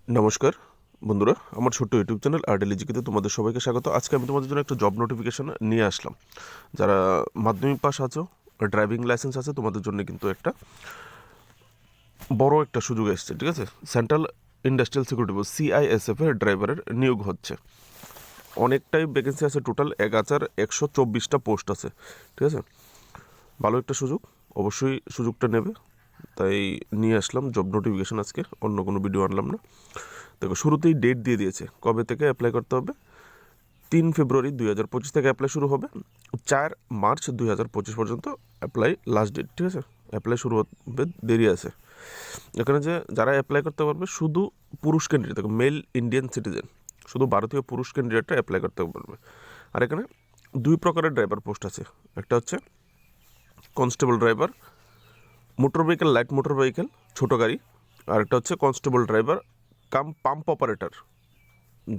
নমস্কার বন্ধুরা, আমার ছোট্ট ইউটিউব চ্যানেল আরডেলি জিকেতে তোমাদের সবাইকে স্বাগত। আজকে আমি তোমাদের জন্য একটা জব নোটিফিকেশন নিয়ে আসলাম। যারা মাধ্যমিক পাস আছো, ড্রাইভিং লাইসেন্স আছে, তোমাদের জন্য কিন্তু একটা বড় একটা সুযোগ এসছে। ঠিক আছে, central industrial security board CISF এর ড্রাইভারের নিয়োগ হচ্ছে। অনেকটাই ভ্যাকেন্সি আছে, টোটাল 1124টা পোস্ট আছে। ঠিক আছে, ভালো একটা সুযোগ, অবশ্যই সুযোগটা নেবে। তাই নিয়ে আসলাম জব নোটিফিকেশান আজকে, অন্য কোনো ভিডিও আনলাম না। দেখো, শুরুতেই ডেট দিয়ে দিয়েছে কবে থেকে অ্যাপ্লাই করতে হবে। 3 ফেব্রুয়ারি 2025 থেকে অ্যাপ্লাই শুরু হবে, 4 মার্চ 2025 পর্যন্ত অ্যাপ্লাই লাস্ট ডেট। ঠিক আছে, অ্যাপ্লাই শুরু হবে, দেরি আছে। এখানে যে যারা অ্যাপ্লাই করতে পারবে, শুধু পুরুষ ক্যান্ডিডেট, দেখো মেল ইন্ডিয়ান সিটিজেন, শুধু ভারতীয় পুরুষ ক্যান্ডিডেটটা অ্যাপ্লাই করতে পারবে। আর এখানে দুই প্রকারের ড্রাইভার পোস্ট আছে। একটা হচ্ছে constable driver, motor vehicle, light motor vehicle, ছোটো গাড়ি। আর একটা হচ্ছে constable driver cum pump operator,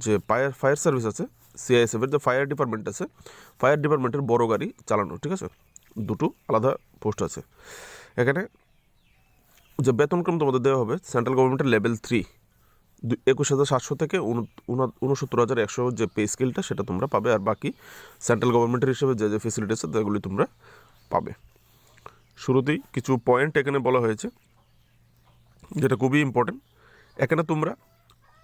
যে ফায়ার সার্ভিস আছে, CISF-এর যে ফায়ার ডিপার্টমেন্ট আছে, ফায়ার ডিপার্টমেন্টের বড় গাড়ি চালানো। ঠিক আছে, দুটো আলাদা পোস্ট আছে। এখানে যে বেতনক্রম তোমাদের দেওয়া হবে, সেন্ট্রাল গভর্নমেন্টের লেভেল 3 21,700 থেকে 69,100 যে পে স্কেলটা, সেটা তোমরা পাবে। আর বাকি সেন্ট্রাল গভর্নমেন্টের হিসেবে যে যে ফেসিলিটি আছে, সেগুলি তোমরা পাবে। শুরুতেই কিছু পয়েন্ট এখানে বলা হয়েছে, যেটা খুবই ইম্পর্টেন্ট। এখানে তোমরা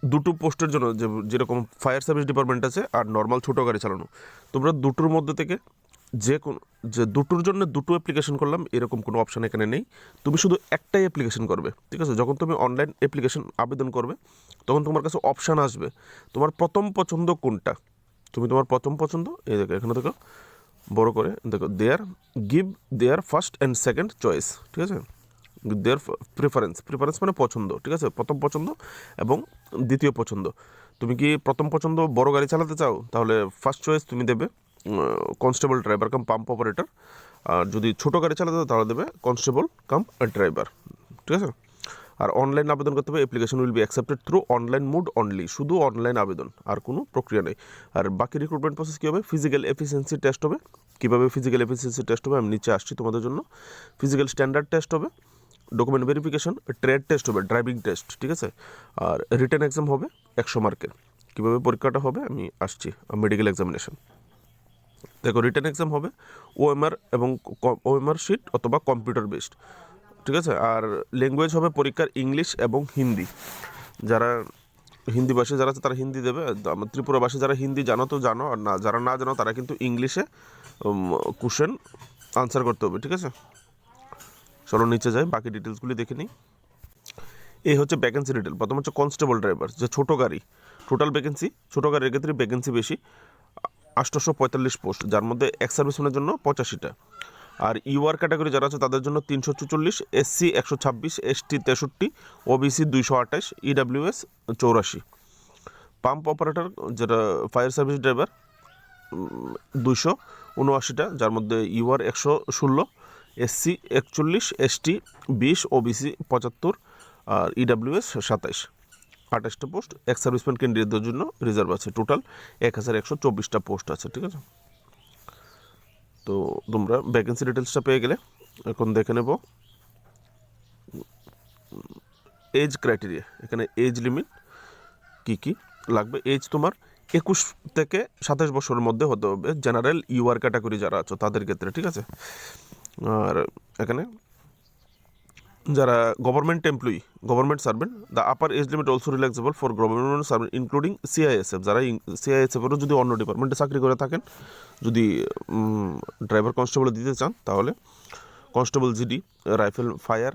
দুটো পোস্টের জন্য, যেরকম ফায়ার সার্ভিস ডিপার্টমেন্ট আছে আর নর্মাল ছোটো গাড়ি চালানো, তোমরা দুটোর মধ্যে থেকে যে দুটোর জন্য দুটো অ্যাপ্লিকেশন করলাম, এরকম কোনো অপশান এখানে নেই। তুমি শুধু একটাই অ্যাপ্লিকেশন করবে। ঠিক আছে, যখন তুমি অনলাইন অ্যাপ্লিকেশন আবেদন করবে, তখন তোমার কাছে অপশান আসবে তোমার প্রথম পছন্দ কোনটা। তুমি তোমার প্রথম পছন্দ, এই দেখো এখানে দেখো বড় করে দেখো, their first and second choice. ঠিক আছে, দেয়ার প্রিফারেন্স মানে পছন্দ। ঠিক আছে, প্রথম পছন্দ এবং দ্বিতীয় পছন্দ। তুমি কি প্রথম পছন্দ বড় গাড়ি চালাতে চাও, তাহলে ফার্স্ট চয়েস তুমি দেবে constable driver cum pump operator. আর যদি ছোটো গাড়ি চালাতে চাও, তাহলে দেবে কনস্টেবল কাম ড্রাইভার। ঠিক আছে, আর অনলাইন আবেদন করতে হবে। Application will be accepted through online mode only, শুধু অনলাইন আবেদন, আর কোনো প্রক্রিয়া নেই। আর বাকি রিক্রুটমেন্ট প্রসেস কী হবে, ফিজিক্যাল এফিসিয়েন্সি টেস্ট হবে। কীভাবে ফিজিক্যাল এফিসিয়েন্সি টেস্ট হবে আমি নিচে আসছি তোমাদের জন্য। ফিজিক্যাল স্ট্যান্ডার্ড টেস্ট হবে, ডকুমেন্ট ভেরিফিকেশন, ট্রেড টেস্ট হবে, ড্রাইভিং টেস্ট। ঠিক আছে, আর রিটেন এক্সাম হবে 100 মার্কের। কীভাবে পরীক্ষাটা হবে আমি আসছি। মেডিকেল এক্সামিনেশন, দেখো রিটেন এক্সাম হবে OMR এবং OMR শিট অথবা কম্পিউটার বেসড। ঠিক আছে, আর ল্যাঙ্গুয়েজ হবে পরীক্ষার ইংলিশ এবং হিন্দি। যারা হিন্দিভাষী যারা আছে, তারা হিন্দি দেবে। আমার ত্রিপুরাভাষী যারা হিন্দি জানো তো জানো, আর না যারা না জানো, তারা কিন্তু ইংলিশে কোশ্চেন আনসার করতে হবে। ঠিক আছে, চলো নিচে যাই, বাকি ডিটেলসগুলি দেখে নিই। এই হচ্ছে ভ্যাকেন্সি ডিটেল। প্রথম হচ্ছে কনস্টেবল ড্রাইভার, যে ছোটো গাড়ি, টোটাল ভ্যাকেন্সি ছোটো গাড়ির ক্ষেত্রে ভ্যাকেন্সি বেশি, 845 পোস্ট, যার মধ্যে এক্স সার্ভিসম্যানের জন্য 85টা। আর ইউআর ক্যাটাগরি যারা আছে, তাদের জন্য 344, SC 126, ST 63, OBC 228, EWS 84। Pump operator, যেটা ফায়ার সার্ভিস ড্রাইভার, 279টা, যার মধ্যে ইউআর 116, SC 41, ST 20, OBC 75, আর EWS 27টা পোস্ট। এক্স সার্ভিসম্যান ক্যান্ডিডেটদের জন্য রিজার্ভ আছে। টোটাল 1124টা পোস্ট আছে। ঠিক আছে, তো তোমরা ভ্যাকেন্সি ডিটেলসটা পেয়ে গেলে, এখন দেখে নেব এজ ক্রাইটেরিয়া। এখানে এজ লিমিট কী কী লাগবে। এজ তোমার 21 থেকে 27 বছরের মধ্যে হতে হবে, জেনারেল ইউআর ক্যাটাগরি যারা আছো তাদের ক্ষেত্রে। ঠিক আছে, আর এখানে যারা government employee, government servant, the upper age limit also relaxable for government servant including CISF, যারা CISF-এরও যদি অন্য ডিপার্টমেন্টে চাকরি করে থাকেন, যদি ড্রাইভার কনস্টেবল দিতে চান, তাহলে constable GD, rifle fire,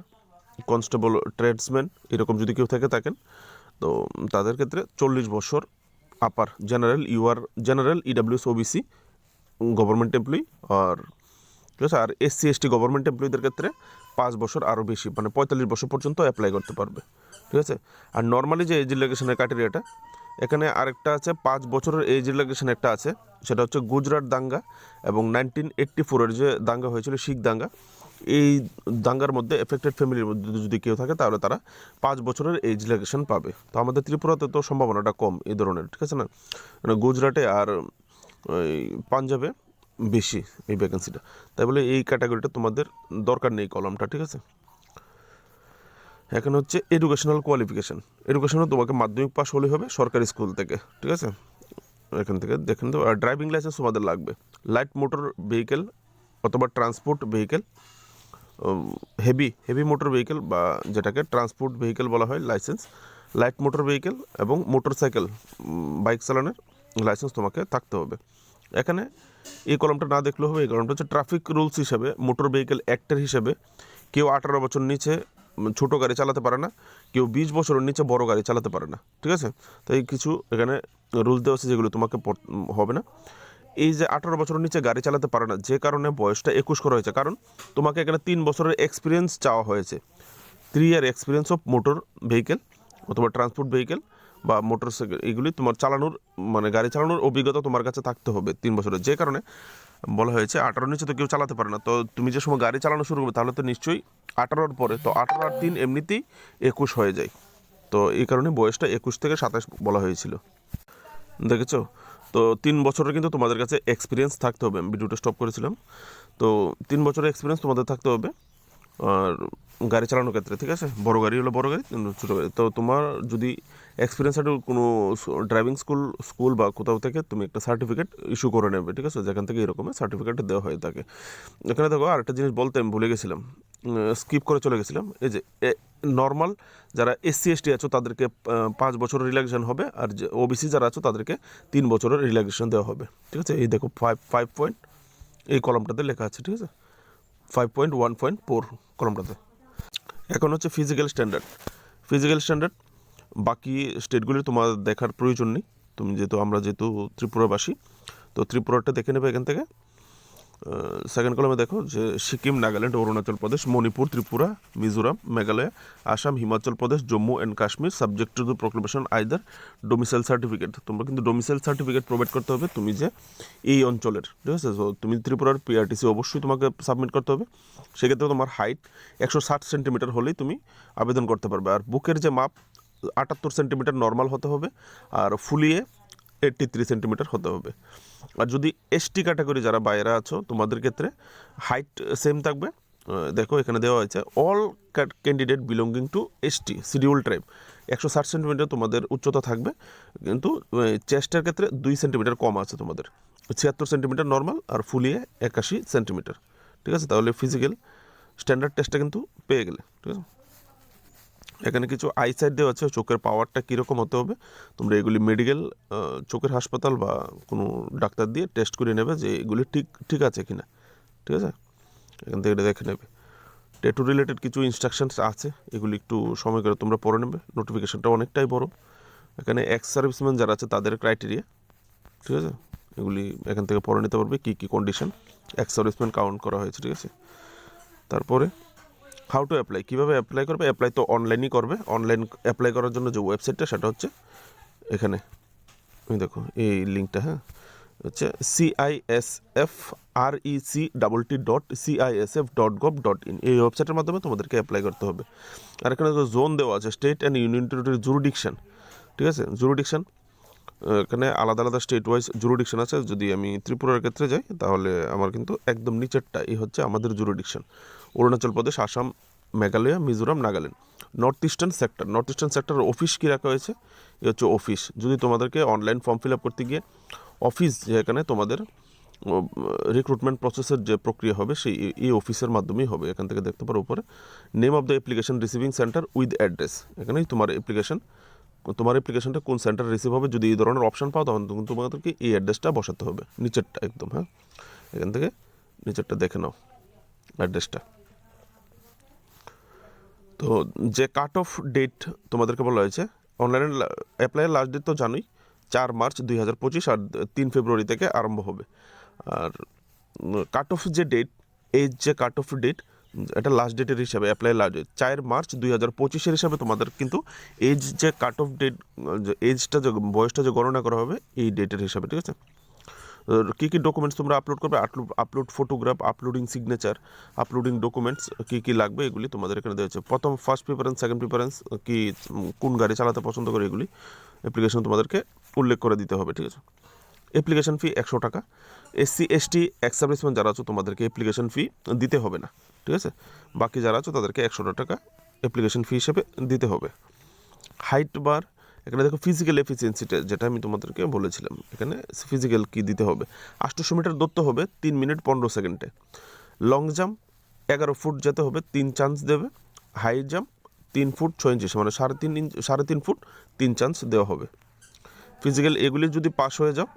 constable tradesman, এরকম যদি কেউ থেকে থাকেন, তো তাদের ক্ষেত্রে 40 বছর upper, general EWS OBC government employee. আর ঠিক আছে, আর SC ST গভর্নমেন্ট এমপ্লয়ীদের ক্ষেত্রে 5 বছর আরও বেশি, মানে 45 বছর পর্যন্ত অ্যাপ্লাই করতে পারবে। ঠিক আছে, আর নর্মালি যে এজ রিল্যাক্সেশনের ক্রাইটেরিয়াটা, এখানে আরেকটা আছে 5 বছরের এজ রিল্যাক্সেশন একটা আছে, সেটা হচ্ছে গুজরাট দাঙ্গা এবং 1984-এর যে দাঙ্গা হয়েছিল, শিখ দাঙ্গা, এই দাঙ্গার মধ্যে এফেক্টেড ফ্যামিলির মধ্যে যদি কেউ থাকে, তাহলে তারা 5 বছরের এজ রিল্যাক্সেশন পাবে। তো আমাদের ত্রিপুরাতে তো সম্ভাবনাটা কম এই ধরনের। ঠিক আছে না, মানে গুজরাটে আর পাঞ্জাবে বেশি এই ভ্যাকেন্সিটা। তাই বলে এই ক্যাটাগরিটা তোমাদের দরকার নেই কলমটা। ঠিক আছে, এখানে হচ্ছে এডুকেশনাল কোয়ালিফিকেশান। এডুকেশনও তোমাকে মাধ্যমিক পাস হলে হবে সরকারি স্কুল থেকে, ঠিক আছে। এখান থেকে দেখেন তো। আর ড্রাইভিং লাইসেন্স তোমাদের লাগবে। লাইট মোটর ভেহিকেল অথবা transport vehicle, heavy motor vehicle বা যেটাকে ট্রান্সপোর্ট ভেহিকেল বলা হয় লাইসেন্স, লাইট মোটর ভেহিকেল এবং মোটর সাইকেল বাইক চালানোর লাইসেন্স তোমাকে থাকতে হবে। এখানে এই কলমটা না দেখলেও হবে। এই কলমটা হচ্ছে ট্রাফিক রুলস হিসাবে মোটর ভেহিকেল অ্যাক্টের হিসাবে কেউ 18 বছর নিচে ছোটো গাড়ি চালাতে পারে না, কেউ 20 বছরের নিচে বড় গাড়ি চালাতে পারে না, ঠিক আছে। তো এই কিছু এখানে রুলস দেওয়া আছে যেগুলো তোমাকে হবে না। এই যে 18 বছরের নিচে গাড়ি চালাতে পারে না, যে কারণে বয়সটা 21 করা হয়েছে, কারণ তোমাকে এখানে 3 বছরের এক্সপিরিয়েন্স চাওয়া হয়েছে। 3 year experience of motor vehicle অথবা ট্রান্সপোর্ট ভেহিকেল বা মোটর সাইকেল, এগুলি তোমার চালানোর মানে গাড়ি চালানোর অভিজ্ঞতা তোমার কাছে থাকতে হবে 3 বছরের। যে কারণে বলা হয়েছে 18 নিচে তো কেউ চালাতে পারে না। তো তুমি যে সময় গাড়ি চালানো শুরু করবে তাহলে তো নিশ্চয়ই 18-র পরে, তো 18 আর 3 এমনিতেই 21 হয়ে যায়। তো এই কারণে বয়সটা 21 থেকে 27 বলা হয়েছিল, দেখেছো। তো 3 বছরের কিন্তু তোমাদের কাছে এক্সপিরিয়েন্স থাকতে হবে। আমি ভিডিওটা স্টপ করেছিলাম। তো 3 বছরের এক্সপিরিয়েন্স তোমাদের থাকতে হবে আর গাড়ি চালানোর ক্ষেত্রে, ঠিক আছে। বড় গাড়ি হলো বড় গাড়ি, ছোটো গাড়ি। তো তোমার যদি এক্সপিরিয়েন্স আছে কোনো ড্রাইভিং স্কুল বা কোথাও থেকে তুমি একটা সার্টিফিকেট ইস্যু করে নেবে, ঠিক আছে, যেখান থেকে এরকমের সার্টিফিকেট দেওয়া হয়ে থাকে। এখানে দেখো আরেকটা জিনিস বলতে আমি ভুলে গেছিলাম, স্কিপ করে চলে গেছিলাম। এই যে নর্মাল যারা SC ST আছো তাদেরকে 5 বছরের রিল্যাক্সেশন হবে, আর যে OBC যারা আছো তাদেরকে 3 বছরের রিল্যাক্সেশন দেওয়া হবে, ঠিক আছে। এই দেখো 5 পয়েন্ট এই কলমটাতে লেখা আছে, ঠিক আছে, 5.1.4 কলমটাতে। এখন হচ্ছে ফিজিক্যাল স্ট্যান্ডার্ড বাকি স্টেটগুলির তোমার দেখার প্রয়োজন নেই। তুমি আমরা যেহেতু ত্রিপুরাবাসী, তো ত্রিপুরাটা দেখে নেবে এখান থেকে। সেকেন্ড কলমে দেখো যে Sikkim, Nagaland, Arunachal Pradesh, Manipur, Tripura, Mizoram, Meghalaya, Assam, Himachal Pradesh, Jammu and Kashmir subject to the proclamation either domicile certificate. তোমরা কিন্তু ডোমিসাইল সার্টিফিকেট প্রোভাইড করতে হবে তুমি যে এই অঞ্চলের, ঠিক আছে। তো তুমি ত্রিপুরার PRTC অবশ্যই তোমাকে সাবমিট করতে হবে। সেক্ষেত্রে তোমার হাইট 160 সেন্টিমিটার হলেই তুমি আবেদন করতে পারবে। আর বুকের যে মাপ 78 সেন্টিমিটার নর্মাল হতে হবে, আর ফুলিয়ে 83 সেন্টিমিটার হতে হবে। আর যদি ST ক্যাটাগরি যারা বাইরে আছো তোমাদের ক্ষেত্রে হাইট সেম থাকবে। দেখো এখানে দেওয়া হয়েছে all candidate belonging to ST schedule tribe 160 centimetre তোমাদের উচ্চতা থাকবে, কিন্তু চেস্টের ক্ষেত্রে 2 সেন্টিমিটার কম আছে তোমাদের, 76 সেন্টিমিটার নর্মাল আর ফুলিয়ে 81 সেন্টিমিটার, ঠিক আছে। তাহলে ফিজিক্যাল স্ট্যান্ডার্ড টেস্টটা কিন্তু পেয়ে গেলে, ঠিক আছে। এখানে কিছু আইসাইট দেওয়া আছে, চোখের পাওয়ারটা কীরকম হতে হবে তোমরা এগুলি মেডিকেল চোখের হাসপাতাল বা কোনো ডাক্তার দিয়ে টেস্ট করে নেবে যে এগুলি ঠিক আছে কি না, ঠিক আছে। এখান থেকে এটা দেখে নেবে। ট্যাটু রিলেটেড কিছু ইনস্ট্রাকশনস আছে, এগুলি একটু সময় করে তোমরা পড়ে নেবে। নোটিফিকেশনটা অনেকটাই বড়। এখানে এক্স সার্ভিসম্যান যারা আছে তাদের ক্রাইটেরিয়া, ঠিক আছে, এগুলি এখান থেকে পড়ে নিতে পারবে কী কী কন্ডিশন এক্স সার্ভিসম্যান কাউন্ট করা হয়েছে, ঠিক আছে। তারপরে হাউ টু অ্যাপ্লাই, কীভাবে অ্যাপ্লাই করবে। অ্যাপ্লাই তো অনলাইনই করবে। অনলাইন অ্যাপ্লাই করার জন্য যে ওয়েবসাইটটা সেটা হচ্ছে এখানে দেখো এই লিঙ্কটা, হ্যাঁ, হচ্ছে CISFREC.CISF.gov.in। এই ওয়েবসাইটের মাধ্যমে তোমাদেরকে অ্যাপ্লাই করতে হবে। আর এখানে জোন দেওয়া আছে state and union territory jurisdiction, ঠিক আছে। জুরিডিকশন এখানে আলাদা আলাদা স্টেট ওয়াইজ জুরিডিকশন আছে। যদি আমি ত্রিপুরার ক্ষেত্রে যাই তাহলে আমার কিন্তু একদম নিচেরটা এই হচ্ছে আমাদের jurisdiction. Arunachal Pradesh, Assam, Meghalaya, Mizoram, Nagaland. North eastern sector office কী রাখা হয়েছে, এ হচ্ছে অফিস। যদি তোমাদেরকে অনলাইন ফর্ম ফিল আপ করতে গিয়ে অফিস যেখানে তোমাদের রিক্রুটমেন্ট প্রসেসের যে প্রক্রিয়া হবে সেই এই অফিসের মাধ্যমেই হবে। এখান থেকে দেখতে পারো উপরে name of the application receiving centre with address. এখানেই তোমার অ্যাপ্লিকেশনটা কোন সেন্টার রিসিভ হবে, যদি এই ধরনের অপশান পাও তখন তোমাদেরকে এই অ্যাড্রেসটা বসাতে হবে, নিচেরটা একদম, হ্যাঁ। এখান থেকে নিচেরটা দেখে নাও অ্যাড্রেসটা। তো যে কাট অফ ডেট তোমাদেরকে বলা হয়েছে অনলাইনে অ্যাপ্লাইয়ের লাস্ট ডেট তো জানোই 4 মার্চ 2025, আর 3 ফেব্রুয়ারি থেকে আরম্ভ হবে। আর কাট অফ যে ডেট, এই যে কাট অফ ডেট এটা লাস্ট ডেটের হিসাবে অ্যাপ্লাই লাস্ট ডেট 4 মার্চ 2025 হিসাবে তোমাদের কিন্তু এজ যে কাট অফ ডেট, এজটা যে বয়সটা যে গণনা করা হবে এই ডেটের হিসাবে, ঠিক আছে। কী কী ডকুমেন্টস তোমরা আপলোড করবে, upload photograph, uploading signature, uploading documents কী লাগবে এগুলি তোমাদের এখানে দেওয়া হচ্ছে। ফার্স্ট প্রিফারেন্স, সেকেন্ড প্রিফারেন্স, কি কোন গাড়ি চালাতে পছন্দ করে এগুলি অ্যাপ্লিকেশন তোমাদেরকে উল্লেখ করে দিতে হবে, ঠিক আছে। অ্যাপ্লিকেশন ফি 100 টাকা। SC ST এক্স সার্ভিসম্যান যারা আছো তোমাদেরকে অ্যাপ্লিকেশন ফি দিতে হবে না, ঠিক আছে। বাকি যারা আছো তাদেরকে 100 টাকা অ্যাপ্লিকেশন ফি হিসেবে দিতে হবে। হাইট বার, এখানে দেখো ফিজিক্যাল এফিসিয়েন্সিটা যেটা আমি তোমাদেরকে বলেছিলাম, এখানে ফিজিক্যাল কি দিতে হবে। 800 মিটার দৌড়তে হবে 3 মিনিট 15 সেকেন্ডে। লং জাম্প 11 ফুট যেতে হবে, 3 চান্স দেবে। হাই জাম্প 3 ফুট 6 ইঞ্চি, মানে 3.5 ফুট 3 চান্স দেওয়া হবে। ফিজিক্যাল এগুলি যদি পাস হয়ে যাও,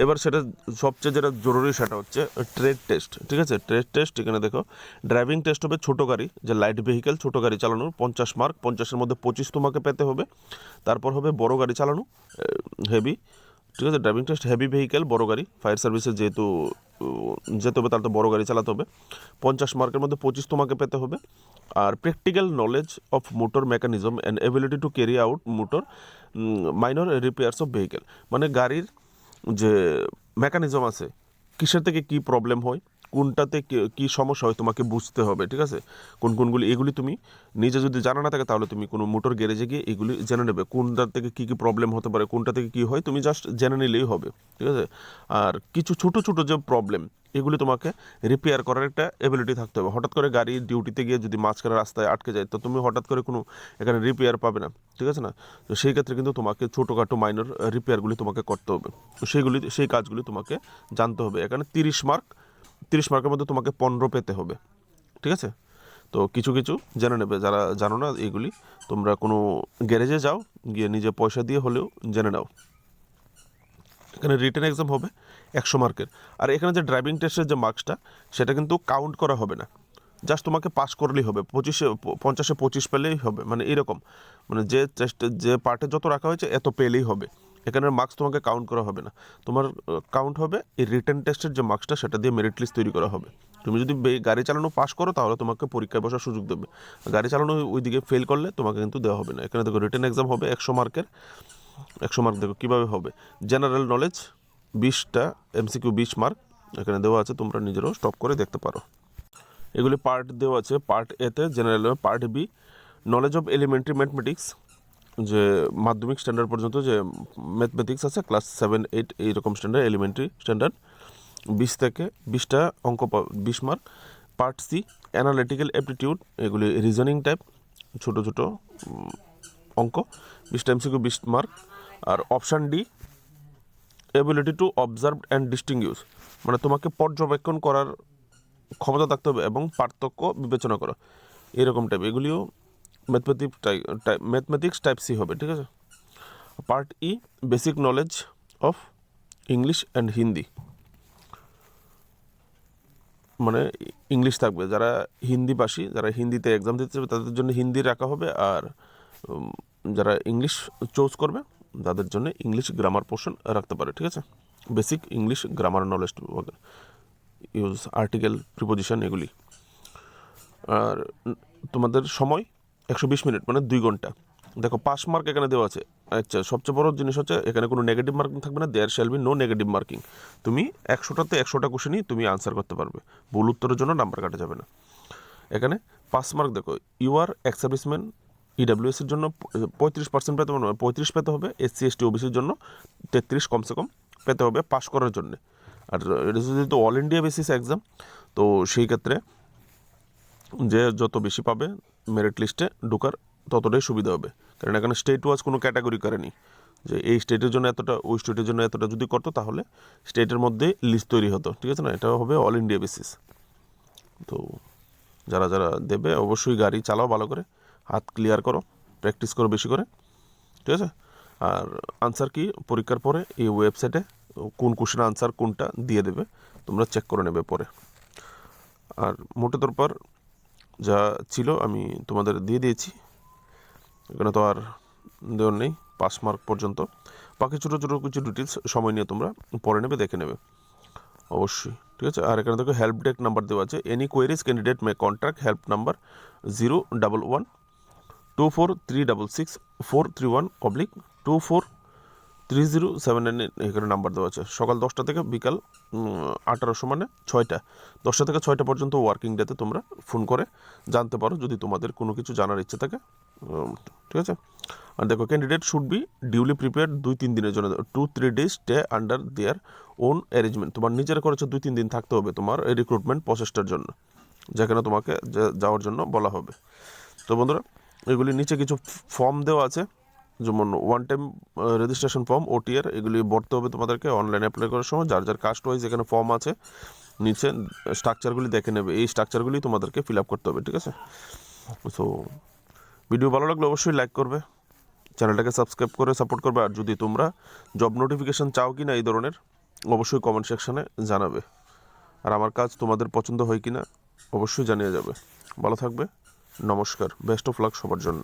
এবার সেটা সবচেয়ে যেটা জরুরি সেটা হচ্ছে ট্রেড টেস্ট। ঠিক আছে, ট্রেড টেস্ট এখানে দেখো ড্রাইভিং টেস্ট হবে ছোটো গাড়ি, যে লাইট ভেহিকেল ছোটো গাড়ি চালানোর 50 মার্ক, 50-এর মধ্যে 25 তোমাকে পেতে হবে। তারপর হবে বড় গাড়ি চালানো, হেভি। ঠিক আছে, ড্রাইভিং টেস্ট হেভি ভেহিকেল, বড় গাড়ি, ফায়ার সার্ভিসে যেহেতু যেতে হবে তাহলে তো বড় গাড়ি চালাতে হবে। 50 মার্কের মধ্যে 25 তোমাকে পেতে হবে। আর practical knowledge of motor mechanism and ability to carry out motor minor repairs of vehicle, মানে গাড়ির যে মেকানিজম আছে, কিসের থেকে কি প্রবলেম হয়, কোনটাতে কি সমস্যা হয় তোমাকে বুঝতে হবে। ঠিক আছে, কোনগুলি, এগুলি তুমি নিজে যদি জানা না থাকে তাহলে তুমি কোনো মোটর গ্যারেজে গিয়ে এগুলি জেনে নেবে, কোনটার থেকে কী কী প্রবলেম হতে পারে, কোনটা থেকে কী হয়, তুমি জাস্ট জেনে নিলেই হবে। ঠিক আছে, আর কিছু ছোটো ছোটো যে প্রবলেম, এগুলি তোমাকে রিপেয়ার করার একটা এবিলিটি থাকতে হবে। হঠাৎ করে গাড়ি ডিউটিতে গিয়ে যদি মাঝখানে রাস্তায় আটকে যায়, তো তুমি হঠাৎ করে কোনো এখানে রিপেয়ার পাবে না। ঠিক আছে না, তো সেই ক্ষেত্রে কিন্তু তোমাকে ছোটোখাটো মাইনর রিপেয়ারগুলি তোমাকে করতে হবে, তো সেই কাজগুলি তোমাকে জানতে হবে। এখানে 30 মার্কের মধ্যে তোমাকে 15 পেতে হবে। ঠিক আছে, তো কিছু কিছু জেনে নেবে, যারা জানো না এগুলি তোমরা কোনো গ্যারেজে যাও, গিয়ে নিজে পয়সা দিয়ে হলেও জেনে নাও। এখানে রিটেন এক্সাম হবে 100 মার্কের। আর এখানে যে ড্রাইভিং টেস্টের যে মার্কসটা, সেটা কিন্তু কাউন্ট করা হবে না, জাস্ট তোমাকে পাস করলেই হবে, 50-এ 25 পেলেই হবে, মানে এরকম, মানে যে টেস্টে যে পার্টে যত রাখা হয়েছে এত পেলেই হবে। এখানের মার্কস তোমাকে কাউন্ট করা হবে না, তোমার কাউন্ট হবে এই রিটেন টেস্টের যে মার্কসটা, সেটা দিয়ে মেরিট লিস্ট তৈরি করা হবে। তুমি যদি গাড়ি চালানো পাস করো তাহলে তোমাকে পরীক্ষায় বসার সুযোগ দেবে, গাড়ি চালানো ওইদিকে ফেল করলে তোমাকে কিন্তু দেওয়া হবে না। এখানে দেখো রিটেন এক্সাম হবে 100 মার্কের। 100 মার্ক দেখো কীভাবে হবে, জেনারেল নলেজ 20টা, MCQ 20 মার্ক এখানে দেওয়া আছে, তোমরা নিজেরাও স্টপ করে দেখতে পারো। এগুলি পার্ট দেওয়া আছে, পার্ট এতে general, part B knowledge of elementary mathematics, যে মাধ্যমিক স্ট্যান্ডার্ড পর্যন্ত যে ম্যাথমেটিক্স আছে, ক্লাস 7, 8 এইরকম স্ট্যান্ডার্ড, এলিমেন্টারি স্ট্যান্ডার্ড, 20 অঙ্ক 20 mark. Part C analytical aptitude, এগুলি রিজনিং টাইপ, ছোটো ছোটো অঙ্ক, 20টা MCQ 20 মার্ক। আর option D ability to observe and distinguish, মানে তোমাকে পর্যবেক্ষণ করার ক্ষমতা থাকতে হবে এবং পার্থক্য বিবেচনা করা, এরকম টাইপ, এগুলিও ম্যাথমেটিক্স টাইপ সি হবে। ঠিক আছে, part E basic knowledge of English and Hindi, মানে ইংলিশ থাকবে, যারা হিন্দিভাষী, যারা হিন্দিতে এক্সাম দিতে চাবে তাদের জন্য হিন্দি রাখা হবে, আর যারা ইংলিশ চুজ করবে তাদের জন্য ইংলিশ গ্রামার পোর্শন রাখতে পারে। ঠিক আছে, basic English grammar knowledge, use, article, preposition, এগুলি। আর তোমাদের সময় 120 মিনিট, মানে 2 ঘন্টা। দেখো 5 মার্ক এখানে দেওয়া আছে। আচ্ছা, সবচেয়ে বড় জিনিস হচ্ছে এখানে কোনো নেগেটিভ মার্কিং থাকবে না, there shall be no negative marking. তুমি 100টাতে 100টা কোশ্চেনই তুমি আনসার করতে পারবে, ভুল উত্তরের জন্য নাম্বার কাটা যাবে না। এখানে 5 মার্ক দেখো, you are ex serviceman, EWS এর জন্য 35% পেতে হবে, 35 পেতে হবে। SC ST OBCর জন্য 33 কমসে কম পেতে হবে পাস করার জন্য। আর এটা যেহেতু অল ইন্ডিয়া বেসিস এক্সাম, তো সেই ক্ষেত্রে যে যত বেশি পাবে মেরিট লিস্টে ঢোকার ততটাই সুবিধা হবে, কারণ এখানে স্টেট ওয়াইজ কোনো ক্যাটাগরি করেনি যে এই স্টেটের জন্য এতটা, ওই স্টেটের জন্য এতটা, যদি করতো তাহলে স্টেটের মধ্যে লিস্ট তৈরি হতো। ঠিক আছে না, এটা হবে অল ইন্ডিয়া বেসিস। তো যারা যারা দেবে অবশ্যই গাড়ি চালাও ভালো করে, হাত ক্লিয়ার করো, প্র্যাকটিস করো বেশি করে। ঠিক আছে, আর আনসার কি পরীক্ষার পরে এই ওয়েবসাইটে কোন কোশ্চেন আনসার কোনটা দিয়ে দেবে, তোমরা চেক করে নেবে পরে। আর মোটে তোর পর যা ছিল আমি তোমাদের দিয়ে দিয়েছি, এখানে তো আর দেওয়ার নেই 5 মার্ক পর্যন্ত। বাকি ছোটো ছোটো কিছু ডিটেলস সময় নিয়ে তোমরা পড়ে নেবে, দেখে নেবে অবশ্যই। ঠিক আছে, আর এখানে দেখো হেল্প ডেস্ক নাম্বার দেওয়া আছে, any queries candidate may contact help number 011-24-366-431/24 3079 এখানে নাম্বার দেওয়া আছে। সকাল 10টা থেকে বিকাল 1800 মানে 6টা, 10টা থেকে 6টা পর্যন্ত ওয়ার্কিং ডেতে তোমরা ফোন করে জানতে পারো যদি তোমাদের কোনো কিছু জানার ইচ্ছে থাকে। ঠিক আছে। আর দেখো, candidate should be duly prepared 2-3 দিনের জন্য, 2-3 days stay under their own arrangement. তোমার নিজের খরচে 2-3 দিন থাকতে হবে তোমার এই রিক্রুটমেন্ট প্রসেসটার জন্য, যেখানে তোমাকে যাওয়ার জন্য বলা হবে। তো বন্ধুরা, এগুলি নিচে কিছু ফর্ম দেওয়া আছে, যেমন one time registration form, OTR, এগুলি ভরতে হবে তোমাদেরকে অনলাইনে অ্যাপ্লাই করার সময়। যার যার কাস্ট ওয়াইজ এখানে ফর্ম আছে, নিচে স্ট্রাকচারগুলি দেখে নেবে, এই স্ট্রাকচারগুলি তোমাদেরকে ফিল আপ করতে হবে। ঠিক আছে। সো ভিডিও ভালো লাগলে অবশ্যই লাইক করবে, চ্যানেলটাকে সাবস্ক্রাইব করে সাপোর্ট করবে। আর যদি তোমরা জব নোটিফিকেশান চাও কি না এই ধরনের, অবশ্যই কমেন্ট সেকশানে জানাবে। আর আমার কাজ তোমাদের পছন্দ হয় কি না অবশ্যই জানিয়ে যাবে। ভালো থাকবে, নমস্কার, বেস্ট অফ লাক সবার জন্য।